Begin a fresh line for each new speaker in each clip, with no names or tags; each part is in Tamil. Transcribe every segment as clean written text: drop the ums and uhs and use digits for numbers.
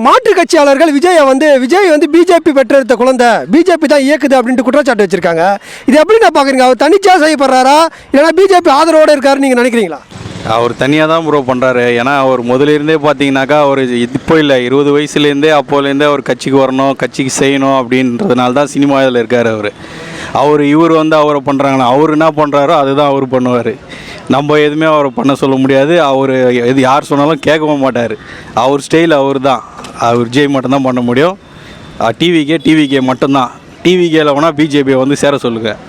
மாற்று கட்சியாளர்கள் விஜய் வந்து பிஜேபி பெற்றெடுத்த குழந்தை, பிஜேபி தான் இயக்குது அப்படின்ட்டு குற்றச்சாட்டு வச்சிருக்காங்க. இது எப்படி நான் பார்க்குறீங்க? அவர் தனிச்சா செய்யப்படுறாரா இல்லைனா பிஜேபி ஆதரவோடு இருக்காருன்னு நீங்கள் நினைக்கிறீங்களா?
அவர் தனியாக தான் ப்ரோ பண்ணுறாரு. ஏன்னா அவர் முதலிருந்தே பார்த்தீங்கன்னாக்கா அவர் இப்போ இல்லை 20 வயசுலேருந்தே அப்போலேருந்தே அவர் கட்சிக்கு வரணும், கட்சிக்கு செய்யணும் அப்படின்றதுனால தான் சினிமா இதில் இருக்கார். இவர் வந்து அவரை பண்ணுறாங்கன்னா அவர் என்ன பண்ணுறாரோ அதுதான் அவர் பண்ணுவார். நம்ம எதுவுமே அவரை பண்ண சொல்ல முடியாது. அவர் எது யார் சொன்னாலும் கேட்கவும் மாட்டார். அவர் ஸ்டைல் அவர் தான். அவர் விஜய் மட்டும்தான் பண்ண முடியும். டிவிகே மட்டும்தான். டிவிகேல வேணால் பிஜேபியை வந்து சேர சொல்லுங்கள்,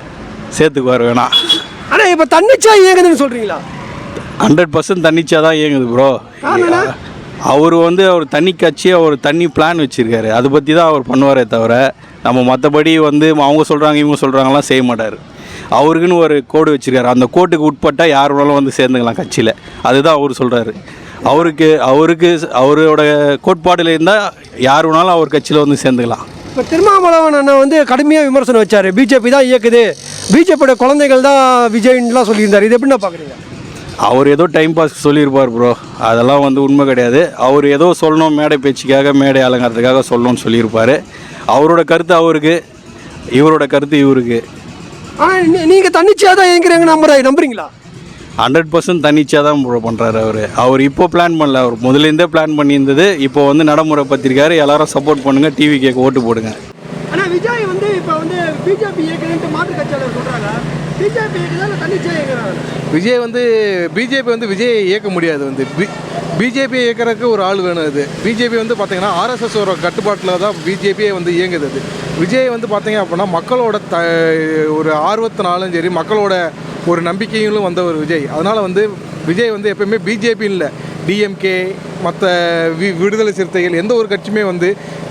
சேர்த்துக்குவார் வேணா.
ஆனால் இப்போ தன்னிச்சா இயங்குதுன்னு சொல்கிறீங்களா?
100% தன்னிச்சா தான் இயங்குது ப்ரோ. அவர் தனி கட்சி, அவர் தனி பிளான் வச்சுருக்காரு. அதை பற்றி தான் அவர் பண்ணுவாரே தவிர நம்ம மற்றபடி அவங்க சொல்கிறாங்க இவங்க சொல்கிறாங்கலாம் செய்ய மாட்டார். அவருக்குன்னு ஒரு கோடு வச்சுருக்காரு. அந்த கோட்டுக்கு உட்பட்டால் யார் வேணாலும் சேர்ந்துக்கலாம் கட்சியில். அதுதான் அவர் சொல்கிறாரு. அவரோட கோட்பாடில் இருந்தால் யார் வேணாலும் அவர் கட்சியில் சேர்ந்துக்கலாம்.
இப்போ திருமாவளவன் அண்ணன் கடுமையாக விமர்சனம் வச்சார். பிஜேபி தான் இயக்குது, பிஜேபியோட குழந்தைகள் தான் விஜய்லாம் சொல்லியிருந்தார். இது எப்படி நான் பார்க்குறீங்க?
அவர் ஏதோ டைம் பாஸ் சொல்லியிருப்பார் ப்ரோ. அதெல்லாம் உண்மை கிடையாது. அவர் ஏதோ சொல்லணும், மேடை பேச்சுக்காக, மேடை அலங்காரத்துக்காக சொல்லணும்னு சொல்லியிருப்பார். அவரோட கருத்து அவருக்கு, இவரோட கருத்து இவருக்கு.
ஆனால் நீங்கள் தன்னிச்சையாக தான் இயங்குறாங்க நம்புறீங்களா?
100% தன்னிச்சையாக தான் ப்ரோ பண்ணுறாரு. அவர் இப்போ பிளான் பண்ணல, அவர் முதலேருந்தே பிளான் பண்ணியிருந்தது. இப்போ நடைமுறை பத்திரிக்காரு. எல்லாரும் சப்போர்ட் பண்ணுங்கள், டிவி கேட்க ஓட்டு போடுங்க.
ஆனால் விஜய் இப்போ பிஜேபி இயக்குதுன்ட்டு மாற்று கட்சியாளர் சொல்கிறாங்க. பிஜேபி இயக்குதான் தன்னிச்சையாக இயக்குறாங்க.
பிஜேபி விஜயை இயக்க முடியாது. பிஜேபி இயக்கிறதுக்கு ஒரு ஆள் வேணும். பிஜேபி பார்த்தீங்கன்னா ஆர்எஸ்எஸ் ஒரு கட்டுப்பாட்டில் தான் பிஜேபியே இயங்குது. விஜய் பார்த்தீங்க அப்படின்னா மக்களோட ஒரு ஆர்வத்தினாலும் சரி, மக்களோட ஒரு நம்பிக்கையிலும் வந்த ஒரு விஜய். அதனால் விஜய் எப்போயுமே பிஜேபி இல்லை, டிஎம்கே, மற்ற விடுதலை சிறுத்தைகள் எந்த ஒரு கட்சியுமே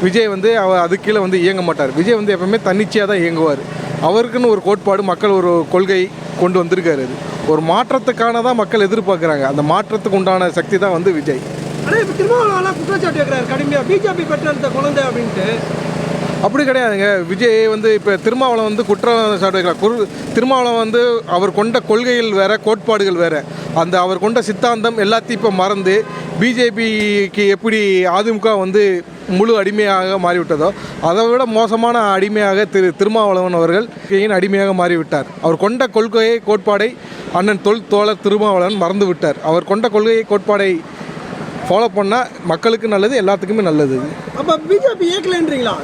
விஜய் அவர் அது கீழே இயங்க மாட்டார். விஜய் எப்போயுமே தன்னிச்சையாக தான் இயங்குவார். அவருக்குன்னு ஒரு கோட்பாடு, மக்கள் ஒரு கொள்கை கொண்டு வந்திருக்காரு. ஒரு மாற்றத்துக்கான தான் மக்கள் எதிர்பார்க்குறாங்க. அந்த மாற்றத்துக்கு உண்டான சக்தி தான் விஜய்.
ஆனால் இப்போ திருமாவளவன் குற்றச்சாட்டு வைக்கிறார் கடுமையாக, பிஜேபி பெற்றெடுத்த குழந்தை அப்படின்ட்டு.
அப்படி கிடையாதுங்க. விஜய் இப்போ திருமாவளவன் குற்றம் சாட்டு வைக்கிறார். திருமாவளவன் அவர் கொண்ட கொள்கைகள் வேறு, கோட்பாடுகள் வேறு. அவர் கொண்ட சித்தாந்தம் எல்லாத்தையும் இப்போ மறந்து பிஜேபிக்கு எப்படி அதிமுக முழு அடிமையாக மாறிவிட்டதோ அதை விட மோசமான அடிமையாக திருமாவளவன் அவர்கள் அடிமையாக மாறிவிட்டார். அவர் கொண்ட கொள்கையை, கோட்பாடை அண்ணன் தோழர் திருமாவளவன் மறந்து விட்டார். அவர் கொண்ட கொள்கையை, கோட்பாடை ஃபாலோ பண்ணால் மக்களுக்கு நல்லது, எல்லாத்துக்குமே நல்லது.
அப்போ பிஜேபி இயக்கலைன்றீங்களா?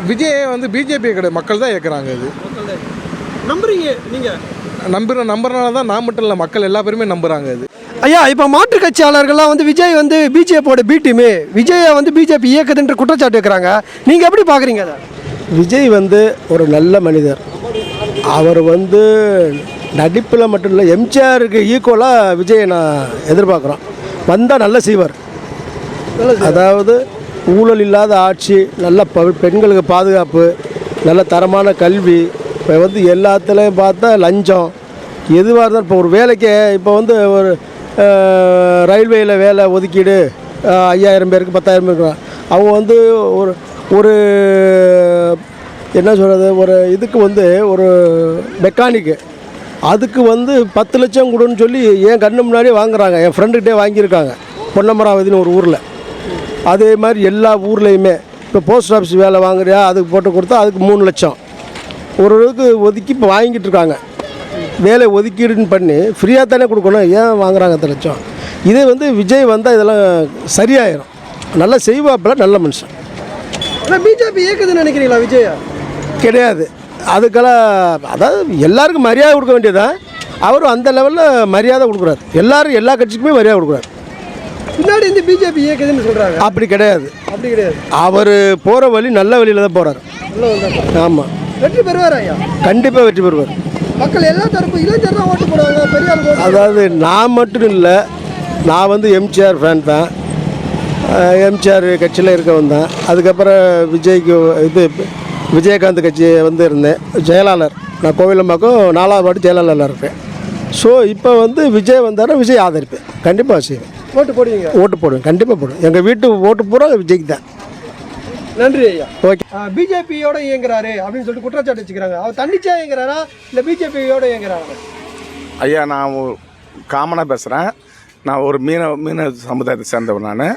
விஜய் பிஜேபி கிடையாது, மக்கள் தான் இயக்குறாங்க.
நம்புறீங்க நீங்கள்?
நம்புறனால தான் நான் மட்டும் இல்லை, மக்கள் எல்லா பேருமே நம்புகிறாங்க.
ஐயா, இப்போ மாற்று கட்சியாளர்கள்லாம் விஜய் பிஜேபியோட பி டீமு, விஜயை பிஜேபி இயக்குதுன்ற குற்றச்சாட்டு வைக்கிறாங்க. நீங்கள் எப்படி பார்க்குறீங்க அதை?
விஜய் ஒரு நல்ல மனிதர். அவர் நடிப்பில் மட்டும் இல்லை, எம்ஜிஆருக்கு ஈக்குவலாக விஜயை நான் எதிர்பார்க்குறோம். வந்தால் நல்லா செய்வார். அதாவது ஊழல் இல்லாத ஆட்சி, நல்ல பெண்களுக்கு பாதுகாப்பு, நல்ல தரமான கல்வி. இப்போ எல்லாத்துலேயும் பார்த்தா லஞ்சம் எதுவாக இருந்தாலும், இப்போ ஒரு வேலைக்கு இப்போ ஒரு ரயில்வேயில் வேலை ஒதுக்கீடு 5000 பேருக்கு 10,000 பேருக்கு அவங்க ஒரு ஒரு என்ன சொல்கிறது, ஒரு இதுக்கு ஒரு மெக்கானிக்கு அதுக்கு 10 லட்சம் கொடுன்னு சொல்லி என் கண்ணு முன்னாடியே வாங்குறாங்க. என் ஃப்ரெண்டுக்கிட்டே வாங்கியிருக்காங்க பொன்னமராவதினு ஒரு ஊரில். அதே மாதிரி எல்லா ஊர்லேயுமே இப்போ போஸ்ட் ஆஃபீஸ் வேலை வாங்குறியா, அதுக்கு போட்டு கொடுத்தா அதுக்கு 3 லட்சம் ஒரு இதுக்கு ஒதுக்கி இப்போ வாங்கிட்டு இருக்காங்க. வேலை ஒதுக்கீடுன்னு பண்ணி ஃப்ரீயாக தானே கொடுக்கணும், ஏன் வாங்குறாங்க 10 லட்சம்? இதே விஜய் வந்தால் இதெல்லாம் சரியாயிடும். நல்லா செய்வாப்பில், நல்ல மனுஷன்.
ஆனால் பிஜேபி இயக்குதுன்னு நினைக்கிறீங்களா? விஜய்
கிடையாது. அதுக்கெல்லாம் அதாவது எல்லாருக்கும் மரியாதை கொடுக்க வேண்டியதான். அவரும் அந்த லெவலில் மரியாதை கொடுக்குறாரு. எல்லாரும் எல்லா கட்சிக்குமே மரியாதை கொடுக்குறாரு.
பின்னாடி பிஜேபி இயக்குதுன்னு சொல்கிறாங்க.
அப்படி கிடையாது. அவர் போகிற வழி நல்ல வழியில் தான் போகிறார். ஆமாம்,
வெற்றி பெறுவார் ஐயா.
கண்டிப்பாக வெற்றி பெறுவார்.
மக்கள் எல்லா தரப்பு இளைஞர் தான் ஓட்டு போடுவாங்க, பெரிய ஆள்.
அதாவது நான் மட்டும் இல்லை, நான் எம்ஜிஆர் ஃபேன் தான். எம்ஜிஆர் கட்சியில் இருக்க வந்தேன். அதுக்கப்புறம் விஜயகாந்த் கட்சி இருந்தேன் செயலாளர். நான் கோவிலம்பாக்கம் 4வது வார்டு செயலாளராக இருப்பேன். ஸோ இப்போ விஜய் வந்தாலும் விஜய் ஆதரிப்பேன், கண்டிப்பாக செய்வேன்.
ஓட்டு போடுவீங்க?
ஓட்டு போடுவேன், கண்டிப்பாக போடுவேன். எங்கள் வீட்டு ஓட்டு பூரா விஜய்க்கு தான்.
நன்றி ஐயா.
ஓகே.
பிஜேபியோட இயங்குறாரு அப்படின்னு சொல்லிட்டு குற்றச்சாட்டு வச்சுக்கிறாங்க. அவர் தன்னிச்சையாக இயங்குறாரா இல்லை பிஜேபியோட இயங்குறாரா?
ஐயா, நான் காமனாக பேசுகிறேன். நான் ஒரு மீன சமுதாயத்தை சேர்ந்தவர்.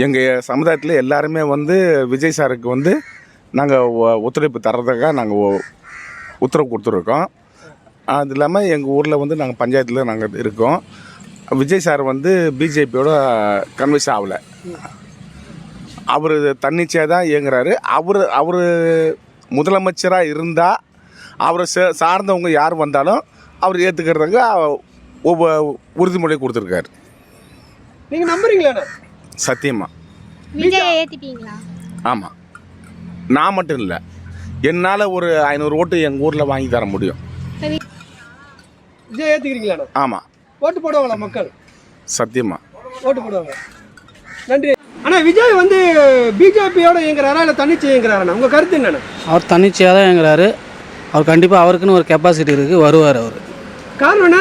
எங்கள் சமுதாயத்தில் எல்லாருமே வந்து விஜய் சாருக்கு வந்து நாங்கள் ஒத்துழைப்பு தர்றதுக்காக நாங்கள் உத்தரவு கொடுத்துருக்கோம். அது இல்லாமல் எங்கள் ஊரில் வந்து நாங்கள் பஞ்சாயத்தில் நாங்கள் இருக்கோம். விஜய் சார் வந்து பிஜேபியோட கன்வின்ஸ் ஆகலை. அவர் தன்னிச்சையாக தான் இயங்குறாரு. அவர் முதலமைச்சராக இருந்தால் அவரை சார்ந்தவங்க யார் வந்தாலும் அவர் ஏற்றுக்கிறதுக்கு உறுதிமொழி கொடுத்துருக்காரு.
நீங்கள் நம்புறீங்களா?
சத்தியமா
விஜயை ஏற்றிட்டீங்களா?
ஆமாம். நான் மட்டும் இல்லை, என்னால் ஒரு 500 ஓட்டு எங்கள் ஊரில் வாங்கி தர முடியும்.
விஜய் ஏற்றுக்கிறீங்களா?
ஆமாம்.
ஓட்டு போடுவாங்களா மக்கள்?
சத்தியமா
ஓட்டு போடுவாங்க. நன்றி. ஆனால் விஜய் வந்து பிஜேபியோட இயங்குறாரா இல்லை தன்னிச்சை இயங்குறாரா? உங்கள் கருத்து என்னென்ன?
அவர் தன்னிச்சையாக தான் இயங்குறாரு. அவர் கண்டிப்பாக அவருக்குன்னு ஒரு கெப்பாசிட்டி இருக்குது, வருவார் அவர்.
காரணம் என்ன?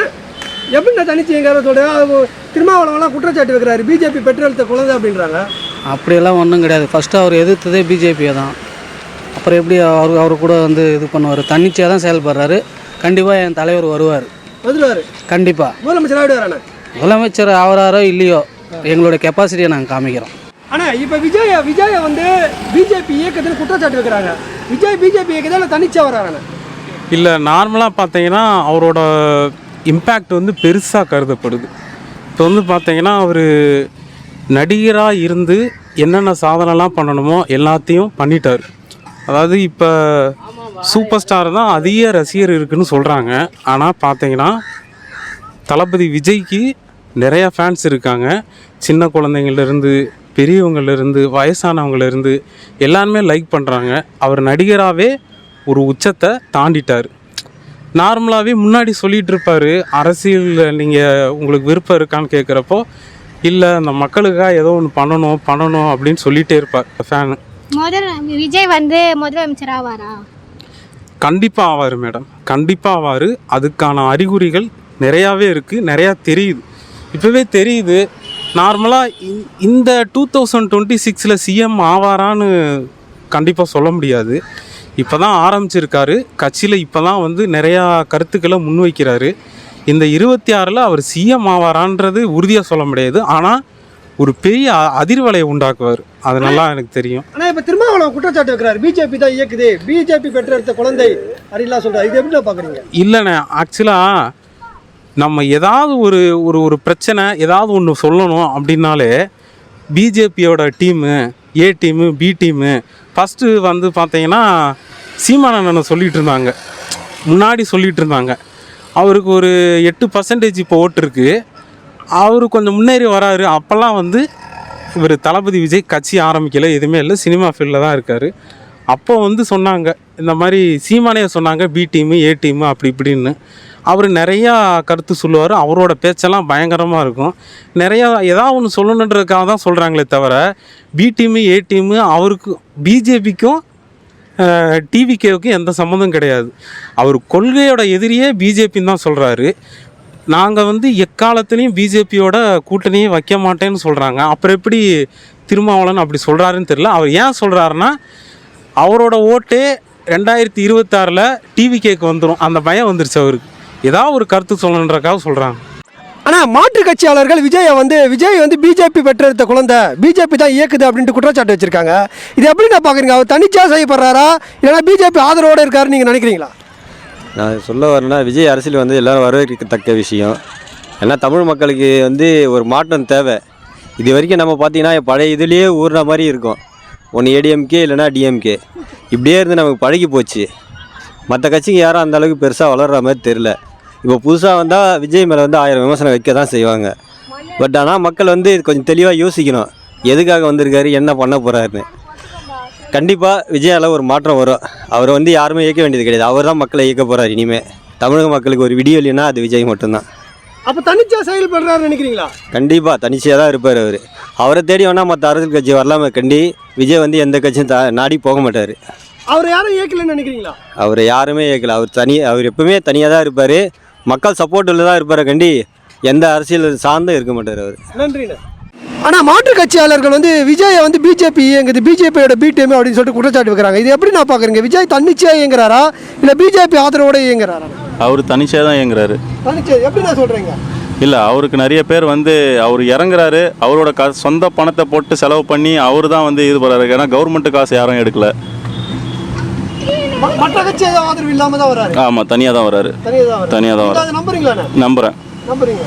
எப்படின்னா தனிச்சு எங்கார சொல்கிறாங்க, திருமாவளவெல்லாம் குற்றச்சாட்டு வைக்கிறாரு, பிஜேபி பெட்ரோலத்தை குழந்தை அப்படின்றாங்க.
அப்படியெல்லாம் ஒன்றும் கிடையாது. ஃபஸ்ட்டு அவர் எதிர்த்ததே பிஜேபியை தான். அப்புறம் எப்படி அவர் கூட வந்து இது பண்ணுவார்? தன்னிச்சையாக தான் செயல்படுறாரு. கண்டிப்பாக என் தலைவர் வருவார்.
வந்துடுவார் கண்டிப்பாக. முதலமைச்சர் ஆகிடுவார்.
முதலமைச்சர் ஆகிறாரோ இல்லையோ எங்களோட கெப்பாசிட்டியை நாங்கள் காமிக்கிறோம்.
ஆனால் இப்போ விஜயை வந்து பிஜேபி இயக்கத்தில் குற்றச்சாட்டு வைக்கிறாங்க. விஜய் பிஜேபி இயக்கத்தில் தனிச்சா வராங்க.
இல்லை, நார்மலாக பார்த்தீங்கன்னா அவரோட இம்பேக்ட் வந்து பெருசாக கருதப்படுது. இப்போ வந்து பார்த்தீங்கன்னா அவர் நடிகராக இருந்து என்னென்ன சாதனைலாம் பண்ணணுமோ எல்லாத்தையும் பண்ணிட்டார். அதாவது இப்போ சூப்பர் ஸ்டார் தான் அதிக ரசிகர் இருக்குன்னு சொல்கிறாங்க. ஆனால் பார்த்தீங்கன்னா தளபதி விஜய்க்கு நிறையா ஃபேன்ஸ் இருக்காங்க. சின்ன குழந்தைங்கள்லேருந்து பெரியவங்கள்லேருந்து வயசானவங்கலேருந்து எல்லாருமே லைக் பண்ணுறாங்க. அவர் நடிகராகவே ஒரு உச்சத்தை தாண்டிட்டார். நார்மலாகவே முன்னாடி சொல்லிகிட்டு இருப்பார், அரசியலில் நீங்கள் உங்களுக்கு விருப்பம் இருக்கான்னு கேட்குறப்போ இல்லை அந்த மக்களுக்காக ஏதோ ஒன்று பண்ணணும் அப்படின்னு சொல்லிகிட்டே இருப்பார் ஃபேனு.
விஜய் வந்து முதலமைச்சர் ஆவாரா?
கண்டிப்பாக ஆவார் மேடம், கண்டிப்பாக ஆவார். அதுக்கான அறிகுறிகள் நிறையாவே இருக்குது, நிறையா தெரியுது, இப்போவே தெரியுது. நார்மலாக இந்த 2026 சிஎம் ஆவாரான்னு கண்டிப்பாக சொல்ல முடியாது. இப்போ தான் ஆரம்பிச்சிருக்காரு கட்சியில். இப்போ தான் வந்து நிறையா கருத்துக்களை முன்வைக்கிறாரு. இந்த 26 அவர் சிஎம் ஆவாரான்றது உறுதியாக சொல்ல முடியாது. ஆனால் ஒரு பெரிய அதிர்வலையை உண்டாக்குவார், அது நல்லா எனக்கு தெரியும்.
ஆனால் இப்போ திருமாவளவன் குற்றச்சாட்டு வைக்கிறாரு, பிஜேபி தான் இயக்குது, பிஜேபி பெற்றெடுத்த குழந்தை அப்படின்லாம் சொல்கிறார். இது எப்படி பார்க்குறீங்க?
இல்லைண்ணே, ஆக்சுவலாக நம்ம ஏதாவது ஒரு பிரச்சனை ஏதாவது ஒன்று சொல்லணும் அப்படின்னாலே பிஜேபியோட team, A team, B team first வந்து பார்த்தீங்கன்னா சீமானண்ணனை சொல்லிகிட்டு இருந்தாங்க, முன்னாடி சொல்லிகிட்டு இருந்தாங்க. அவருக்கு ஒரு 8% இப்போ ஓட்டு இருக்குது. அவர் கொஞ்சம் முன்னேறி வராரு. அப்போல்லாம் வந்து இவர் தளபதி விஜய் கட்சி ஆரம்பிக்கலை, எதுவுமே இல்லை, சினிமா ஃபீல்டில் தான் இருக்கார். அப்போ வந்து சொன்னாங்க இந்த மாதிரி சீமானையை சொன்னாங்க பி டீமு ஏ டீமு அப்படி இப்படின்னு. அவர் நிறையா கருத்து சொல்லுவார். அவரோட பேச்செல்லாம் பயங்கரமாக இருக்கும். நிறையா ஏதாவது ஒன்று சொல்லணுன்றதுக்காக தான் சொல்கிறாங்களே தவிர பி டீமு ஏ டீமு அவருக்கு பிஜேபிக்கும் டிவிகேவுக்கும் எந்த சம்மந்தம் கிடையாது. அவர் கொள்கையோட எதிரியே பிஜேபின்னு தான் சொல்கிறாரு. நாங்கள் வந்து எக்காலத்துலேயும் பிஜேபியோட கூட்டணியே வைக்க மாட்டேன்னு சொல்கிறாங்க. அப்புறம் எப்படி திருமாவளவன் அப்படி சொல்கிறாருன்னு தெரியல. அவர் ஏன் சொல்கிறாருன்னா அவரோட ஓட்டே 2026 டிவிகேக்கு வந்துடும், அந்த பயம் வந்துருச்சு அவருக்கு. ஏதாவது ஒரு கருத்து சொல்லணுன்றக்காக சொல்கிறாங்க.
ஆனால் மாற்றுக் கட்சியாளர்கள் விஜய் வந்து பிஜேபி பெற்றெடுத்த குழந்தை, பிஜேபி தான் இயக்குது அப்படின்ட்டு குற்றச்சாட்டு வச்சுருக்காங்க. இது எப்படி நான் பார்க்குறீங்க? அவர் தனிச்சா செய்யப்படுறாரா இல்லைனா பிஜேபி ஆதரவோடு இருக்காருன்னு நீங்கள் நினைக்கிறீங்களா?
நான் சொல்ல வரேன்னா விஜய் அரசியல் வந்து எல்லோரும் வரவேற்கத்தக்க விஷயம். ஏன்னா தமிழ் மக்களுக்கு வந்து ஒரு மாற்றம் தேவை. இது வரைக்கும் நம்ம பார்த்தீங்கன்னா பழைய இதுலேயே ஊறுற மாதிரி இருக்கும். ஒன்று ஏடிஎம்கே இல்லைனா டிஎம்கே, இப்படியே இருந்து நமக்கு பழகி போச்சு. மற்ற கட்சிக்கு யாரும் அந்த அளவுக்கு பெருசாக வளர்கிற மாதிரி தெரில. இப்போ புதுசாக வந்தால் விஜய் மேலே வந்து 1000 விமர்சனம் வைக்க தான் செய்வாங்க. பட் ஆனால் மக்கள் வந்து கொஞ்சம் தெளிவாக யோசிக்கணும், எதுக்காக வந்திருக்காரு, என்ன பண்ண போகிறாருன்னு. கண்டிப்பாக விஜயால் ஒரு மாற்றம் வரும். அவர் வந்து யாருமே இயக்க வேண்டியது கிடையாது, அவர் தான் மக்களை இயக்க போகிறார். இனிமேல் தமிழக மக்களுக்கு ஒரு விடியல் இல்லைன்னா அது விஜய் மட்டும்தான்.
அப்போ தனிச்சா செயல்படுறாருன்னு நினைக்கிறீங்களா?
கண்டிப்பாக தனிச்சையாக தான் இருப்பார் அவர். அவரை தேடி வேணால் மற்ற அரசியல் கட்சி வரலாமே கண்டி, விஜய் வந்து எந்த கட்சியும் நாடி போக மாட்டார்.
அவர் யாரும் இயக்கலன்னு நினைக்கிறீங்களா?
அவர் யாருமே இயக்கல. அவர் எப்பவுமே தனியாக தான் இருப்பார், மக்கள் சப்போர்ட்டில் தான் இருப்பார் கண்டி, எந்த அரசியல் சார்ந்தும் இருக்க மாட்டார் அவர்.
நன்றிண்ணே. ஆனால் மாற்றுக் கட்சியாளர்கள் வந்து விஜயை வந்து பிஜேபி இயங்குது, பிஜேபியோட பி டீம் அப்படின்னு சொல்லிட்டு குற்றச்சாட்டு வைக்கிறாங்க. இது எப்படி நான் பார்க்குறீங்க? விஜய் தன்னிச்சையாக இயங்குறாரா இல்லை பிஜேபி ஆதரவோடு இயங்குறாரா?
அவர் தனிச்சையாக தான் இயங்குறாரு.
தனிச்சை எப்படி நான் சொல்கிறீங்க?
இல்லை, அவருக்கு நிறைய பேர் வந்து அவர் இறங்குறாரு, அவரோட சொந்த பணத்தை போட்டு செலவு பண்ணி அவர் தான் வந்து இது பண்ணுறாரு. ஏன்னா கவர்மெண்ட்டு காசு யாரும் எடுக்கல.
மற்ற கட்சி ஆதரவு இல்லாமல் தான் வராரு.
ஆமாம், தனியாக தான் வராரு.
தனியாக தான்
வராரு.
நம்புறீங்களா?
நம்புகிறேன்.
நம்புறீங்க.